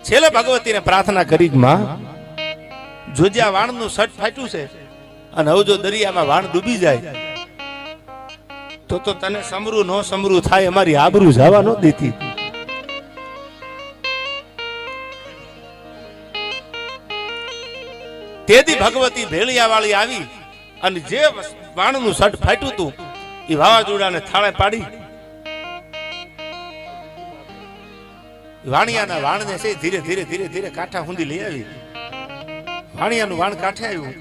છેલ્લે ભગવતીને પ્રાર્થના કરી માં જોજે આ વાણનું સટ ફાટ્યું છે અને હવે જો દરિયામાં વાણ ડૂબી જાય તો તને સમરું ન સમરું થાય, અમારી આબરૂ જવા ન દેતી. તેથી ભગવતી ભેળિયા વાળી આવી અને જે વાણનું સટ ફાટ્યું હતું એ વાવાઝોડાને થાળે પાડી વાણિયાના વાણને છે ધીરે ધીરે ધીરે ધીરે કાંઠા સુધી લઈ આવી. વાણિયાનું વાણ કાંઠે આવ્યું.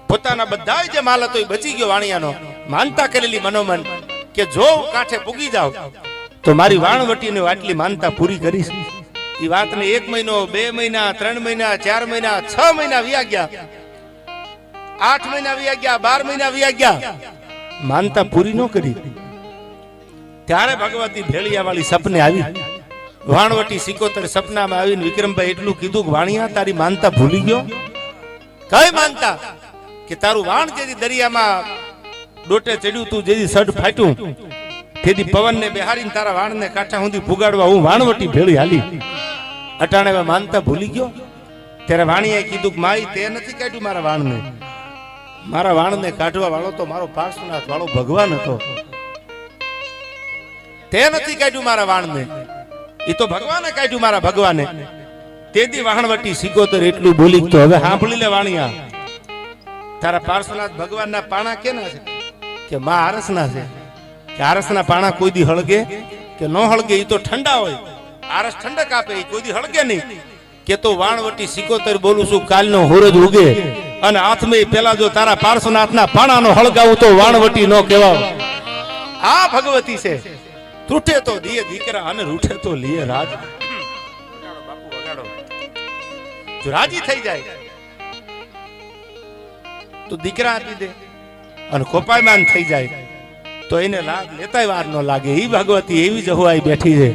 પોતાના બધા જે માલ હતો એ બચી ગયો. વાણિયાનો માનતા કરેલી મનોમન કે જો કાંઠે પૂગી જાવ તો મારી વાણવટીને આટલી માનતા પૂરી કરીશ. એ વાતને 1 મહિનો 2 મહિના 3 મહિના 4 મહિના 6 મહિના વ્યા ગયા, 8 મહિના વ્યા ગયા, 12 મહિના વ્યા ગયા, માનતા પૂરી ન કરી. ત્યારે ભગવતી ભેળિયા વાળી સપને આવી. વાણવટી સિકોતર સપનામાં આવીને વિક્રમભાઈ એટલું કીધું કે વાણિયા તારી માનતા ભૂલી ગયો. કઈ માનતા? કે તારું વાણ જેથી દરિયામાં ડોટે ચડ્યું તું, જેથી સડ ફાટ્યું તેથી પવનને બેહારીને તારા વાણને કાંઠા સુધી પુગાડવા હું વાણવટી ભેળી હાલી. અટાણે માનતા ભૂલી ગયો. ત્યારે વાણિયાએ કીધું કે માઈ તે નથી કાઢ્યું મારા વાણને. મારા વાણને કાઢવા વાળો તો મારો પાર્શ્વનાથ વાળો ભગવાન હતો. તે નથી કાઢ્યું મારા વાણને, એ તો ભગવાને કાઢ્યું મારા ભગવાને. તેથી વાણવટી સિકોતર એટલું બોલી તો હવે સાંભળી લે વાણિયા, તારા પાર્શ્વનાથ ભગવાનના પાણા કેના છે? કે માં આરસના છે. કે આરસના પાણા કોઈ દી હળગે કે ન હળગે? એ તો ઠંડા હોય, આરસ ઠંડક આપે, એ કોઈ દી હળગે નહીં. કે તો વાણવટી સિકોતર બોલું છું, કાલનો હોરજ ઉગે અને હાથમાં પેલા જો તારા પાર્શ્વનાથના પાણાનો હળગાવું તો વાણવટી નો કહેવાય. આ ભગવતી છે. તૂટે તો દિયે દીકરા અને રૂઠે તો લીએ રાજ. બાપુ વગાડો. જો રાજી થઈ જાય તો દીકરા આપી દે અને કોપાયમાન થઈ જાય તો એને લાભ લેતાય વાર ન લાગે. એ ભગવતી એવી જહોવાઈ બેઠી છે.